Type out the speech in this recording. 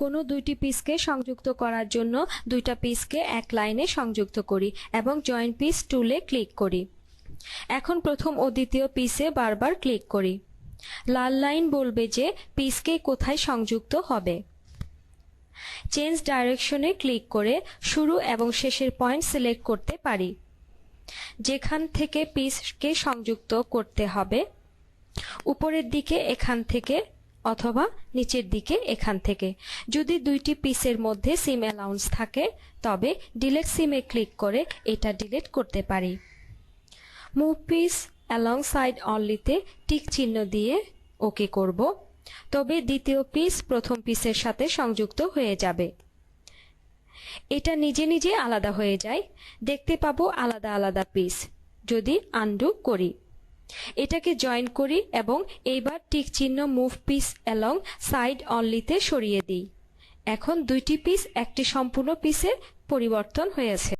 কোনো দুইটি পিসকে সংযুক্ত করার জন্য দুইটা পিসকে এক লাইনে সংযুক্ত করি এবং জয়েন পিস টুলে ক্লিক করি। এখন প্রথম ও দ্বিতীয় পিসে বারবার ক্লিক করি। লাল লাইন বলবে যে পিসকে কোথায় সংযুক্ত হবে। চেঞ্জ ডাইরেকশনে ক্লিক করে শুরু এবং শেষের পয়েন্ট সিলেক্ট করতে পারি। যেখান থেকে পিসকে সংযুক্ত করতে হবে, উপরের দিকে এখান থেকে অথবা নিচের দিকে এখান থেকে। যদি দুইটি পিসের মধ্যে সিম অ্যালাউন্স থাকে তবে ডিলিট সিমে ক্লিক করে এটা ডিলিট করতে পারি। মুভ পিস অ্যালং সাইড অনলিতে টিক চিহ্ন দিয়ে ওকে করব, তবে দ্বিতীয় পিস প্রথম পিসের সাথে সংযুক্ত হয়ে যাবে। এটা নিজে নিজে আলাদা হয়ে যায়, দেখতে পাবো আলাদা আলাদা পিস। যদি আনডু করি, এটাকে জয়েন করি এবং এইবার টিক চিহ্ন মুভ পিস অ্যালং সাইড অনলিতে সরিয়ে দিই। এখন দুইটি পিস একটি সম্পূর্ণ পিসে পরিবর্তন হয়েছে।